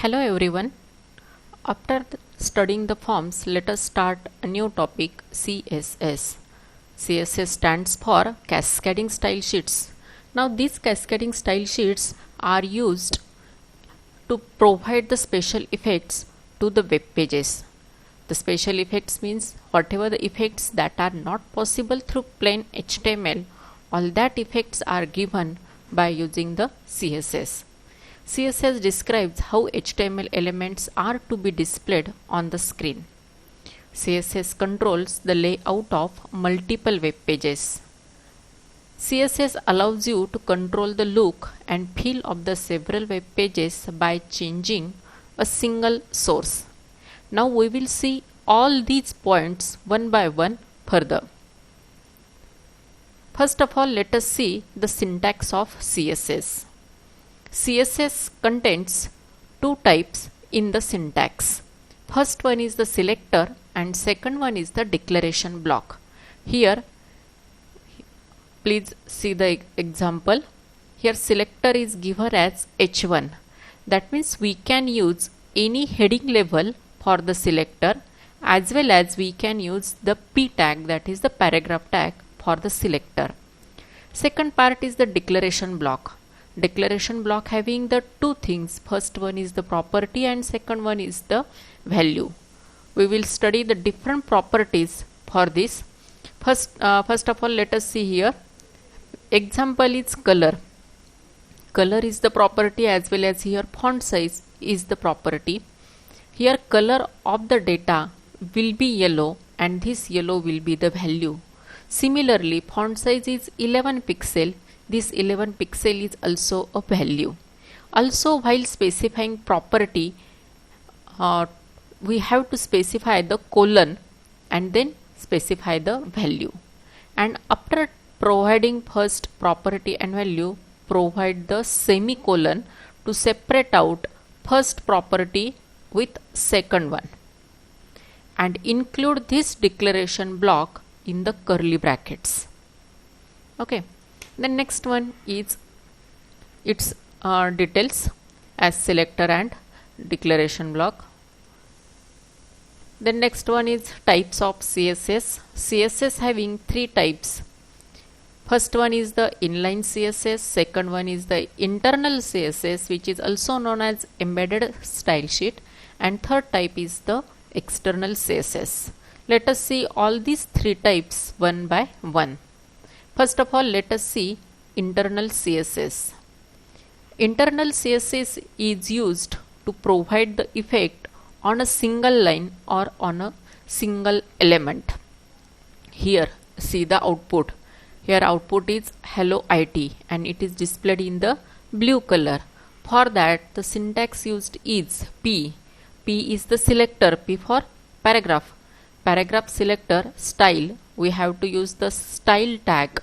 Hello everyone. After studying the forms, let us start a new topic, CSS. CSS stands for Cascading Style Sheets. Now these cascading style sheets are used to provide the special effects to the web pages. The special effects means whatever the effects that are not possible through plain HTML, all that effects are given by using the CSS. CSS describes how HTML elements are to be displayed on the screen. CSS controls the layout of multiple web pages. CSS allows you to control the look and feel of the several web pages by changing a single source. Now we will see all these points one by one further. First of all, let us see the syntax of CSS. CSS contains two types in the syntax. First one is the selector and second one is the declaration block. Here, please see the example. Here selector is given as H1. That means we can use any heading level for the selector as well as we can use the P tag, that is the paragraph tag, for the selector. Second part is the declaration block. Declaration block having the two things. First one is the property and second one is the value. We will study the different properties for this. First of all, let us see here. Example is color. Color is the property as well as here font size is the property. Here color of the data will be yellow and this yellow will be the value. Similarly, font size is 11 pixel. This 11 pixel is also a value. Also, while specifying property, we have to specify the colon and then specify the value. And after providing first property and value, provide the semicolon to separate out first property with second one. And include this declaration block in the curly brackets. Okay. The next one is its details as selector and declaration block. The next one is types of CSS. CSS having three types. First one is the inline CSS, second one is the internal CSS, which is also known as embedded style sheet, and third type is the external CSS. Let us see all these three types one by one. First of all, let us see internal CSS. Internal CSS is used to provide the effect on a single line or on a single element. Here, see the output. Here output is hello IT and it is displayed in the blue color. For that, the syntax used is P. P is the selector, P for paragraph. Paragraph selector style, we have to use the style tag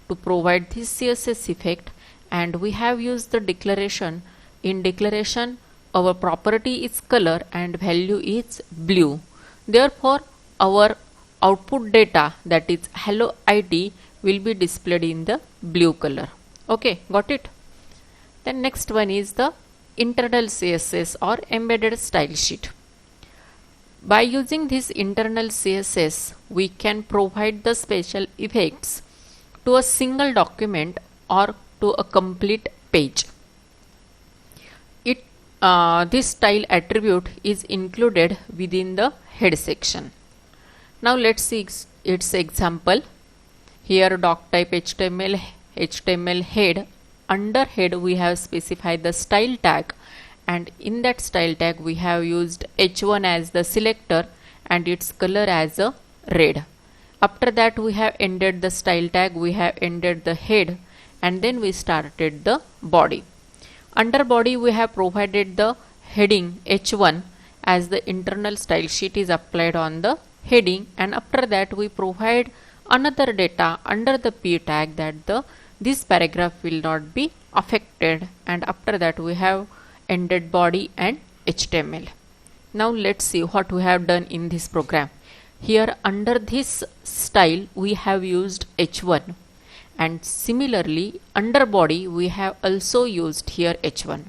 to provide this CSS effect, and we have used the declaration. In declaration, our property is color and value is blue. Therefore, our output data, that is hello IT, will be displayed in the blue color. Okay, got it? Then next one is the internal CSS or embedded style sheet. By using this internal CSS, we can provide the special effects to a single document or to a complete page. This style attribute is included within the head section. Now let's see its example. Here doc type HTML head. Under head we have specified the style tag, and in that style tag we have used H1 as the selector and its color as a red. After that we have ended the style tag, we have ended the head, and then we started the body. Under body we have provided the heading H1 as the internal style sheet is applied on the heading, and after that we provide another data under the P tag that this paragraph will not be affected, and after that we have ended body and HTML. Now let's see what we have done in this program. Here under this style we have used H1, and similarly under body we have also used here H1.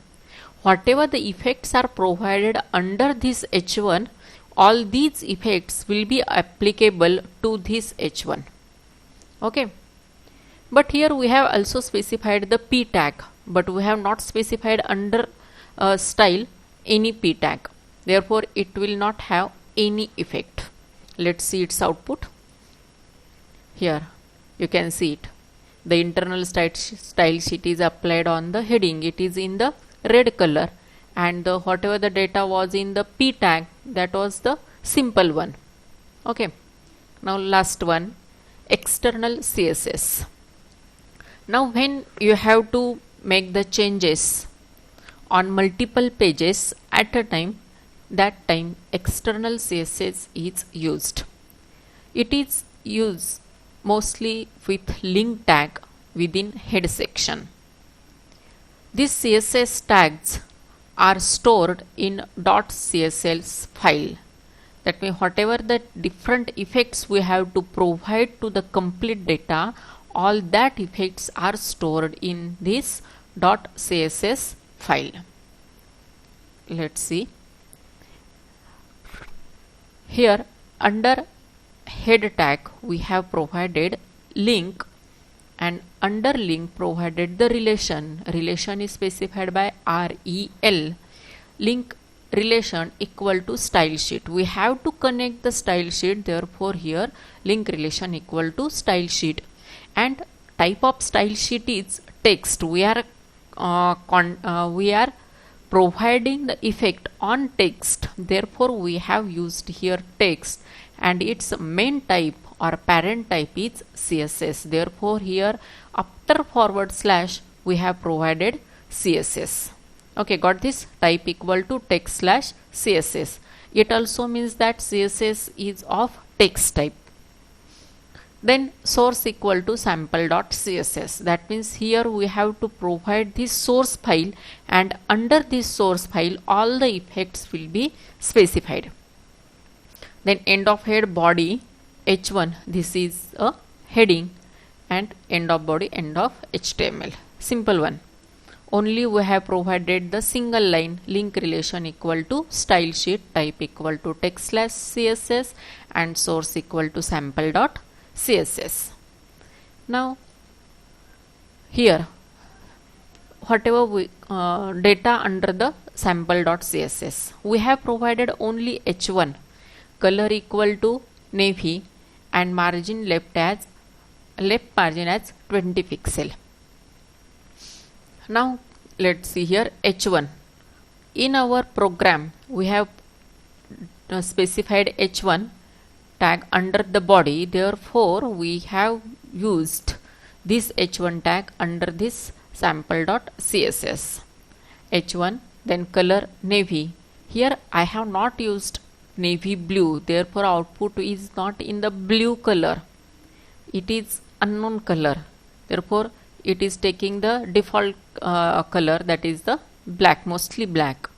whatever the effects are provided under this H1, all these effects will be applicable to this H1. Okay. But here we have also specified the P tag, but we have not specified under style any P tag. Therefore, it will not have any effect. Let's see its output. Here you can see it. The internal style sheet is applied on the heading. It is in the red color, and whatever the data was in the P tag, that was the simple one. Okay. Now last one, external CSS. Now when you have to make the changes on multiple pages at a time, that time external CSS is used. It is used mostly with link tag within head section. These CSS tags are stored in .css file. That means whatever the different effects we have to provide to the complete data, all that effects are stored in this .css file. Let's see. Here under head tag we have provided link, and under link provided the relation. Relation is specified by REL. Link relation equal to style sheet. We have to connect the style sheet, therefore here link relation equal to style sheet. And type of style sheet is text. We are providing the effect on text, therefore we have used here text, and its main type or parent type is CSS. Therefore here after forward slash we have provided CSS. Okay, got this? Type equal to text slash CSS. It also means that CSS is of text type. Then source equal to sample.css. That means here we have to provide this source file, and under this source file all the effects will be specified. Then end of head body H1, this is a heading, and end of body end of HTML. Simple one. Only we have provided the single line link relation equal to style sheet, type equal to text slash CSS, and source equal to sample.css. Now here whatever we data under the sample.css, we have provided only H1, color equal to navy, and margin left margin as 20 pixel. Now let's see here H1. In our program we have specified H1 tag under the body, therefore we have used this H1 tag under this sample.css. H1, then color navy. Here I have not used navy blue, therefore output is not in the blue color, it is unknown color, therefore it is taking the default color, that is the black, mostly black.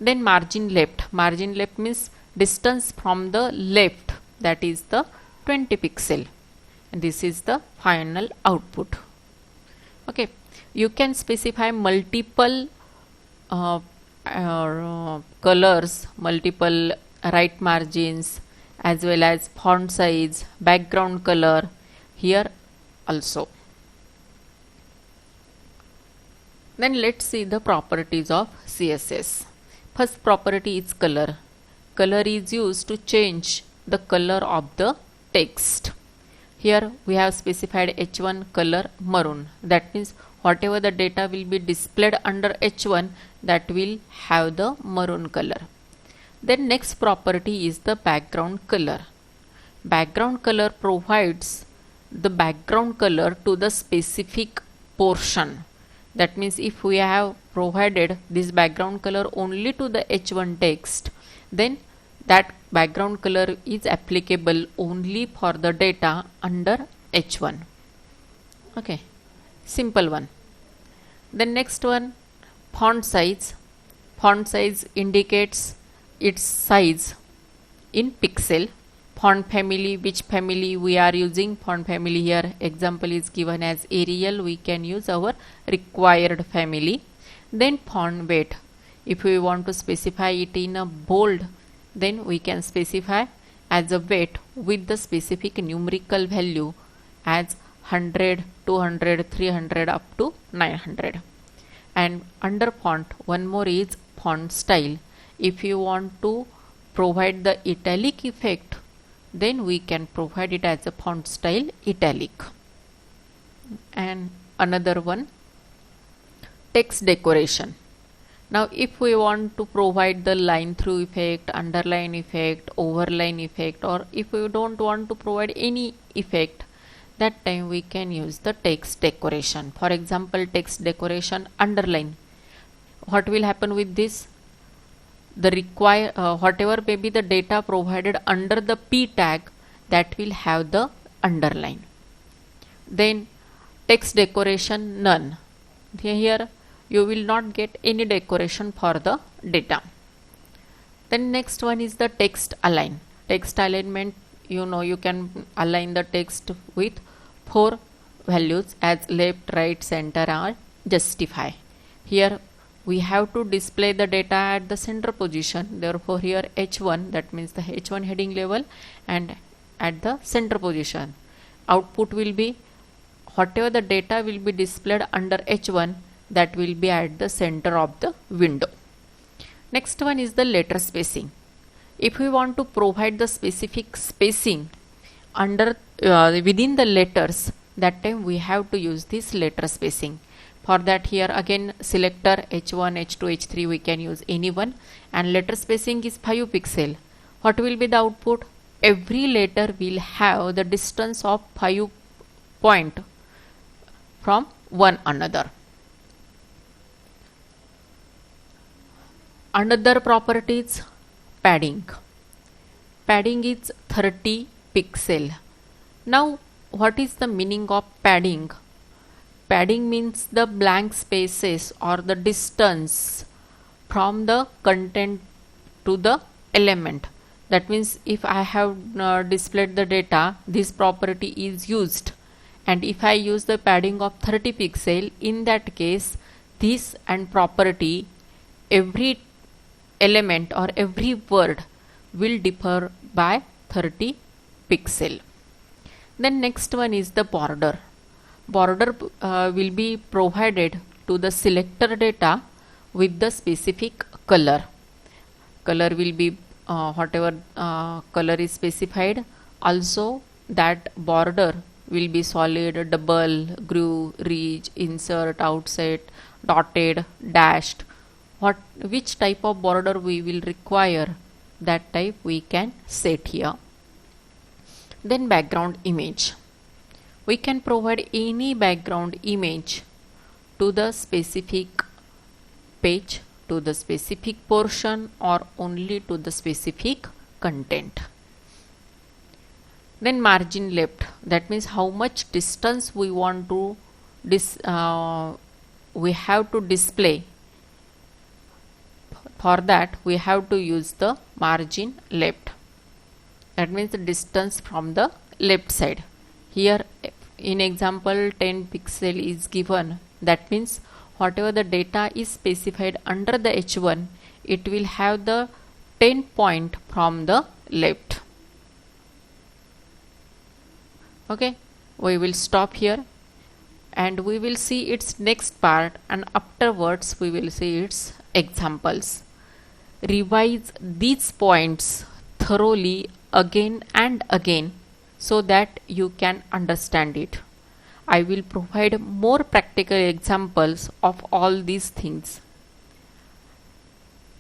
Then margin left means distance from the left, that is the 20 pixel, and this is the final output. Okay, you can specify multiple colors, multiple right margins, as well as font size, background color here also. Then let's see the properties of CSS. First property is color. Color is used to change the color of the text. Here we have specified H1 color maroon. That means whatever the data will be displayed under H1, that will have the maroon color. Then next property is the background color. Background color provides the background color to the specific portion. That means if we have provided this background color only to the H1 text, then that background color is applicable only for the data under H1. Okay, simple one. The next one, font size. Font size indicates its size in pixel. Font family, which family we are using. Font family here example is given as Arial, we can use our required family. Then font weight. If we want to specify it in a bold, then we can specify as a weight with the specific numerical value as 100, 200, 300 up to 900. And under font, one more is font style. If you want to provide the italic effect, then we can provide it as a font style italic. And another one, text decoration. Now if we want to provide the line through effect, underline effect, overline effect, or if we don't want to provide any effect, that time we can use the text decoration. For example, text decoration underline. What will happen with this? The whatever may be the data provided under the P tag, that will have the underline. Then text decoration none. Here you will not get any decoration for the data. Then next one is the text align. Text alignment, you can align the text with 4 values as left, right, center, or justify. Here we have to display the data at the center position. Therefore here H1, that means the H1 heading level, and at the center position. Output will be whatever the data will be displayed under H1, that will be at the center of the window. Next one is the letter spacing. If we want to provide the specific spacing under within the letters, that time we have to use this letter spacing. For that, here again selector H1, H2, H3 we can use any one, and letter spacing is 5 pixel. What will be the output? Every letter will have the distance of 5 point from one another. Another property is padding. Padding is 30 pixel. Now what is the meaning of padding? Padding means the blank spaces or the distance from the content to the element. That means if I have displayed the data, this property is used, and if I use the padding of 30 pixel, in that case this and property, every element or every word will differ by 30 pixel. Then next one is the border. Border will be provided to the selector data with the specific color. Color will be whatever color is specified. Also that border will be solid, double, groove, ridge, insert, outset, dotted, dashed. Which type of border we will require, that type we can set here. Then background image. We can provide any background image to the specific page, to the specific portion, or only to the specific content. Then margin left, that means how much distance we want to we have to display. For that we have to use the margin left. That means the distance from the left side. Here in example 10 pixel is given. That means whatever the data is specified under the H1, it will have the 10 point from the left. Okay, we will stop here and we will see its next part, and afterwards we will see its examples. Revise these points thoroughly again and again so that you can understand it. I will provide more practical examples of all these things.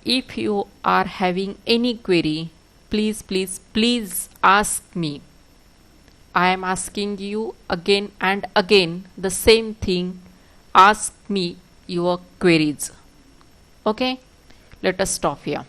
If you are having any query, please ask me. I am asking you again and again the same thing. Ask me your queries. Okay, let us stop here.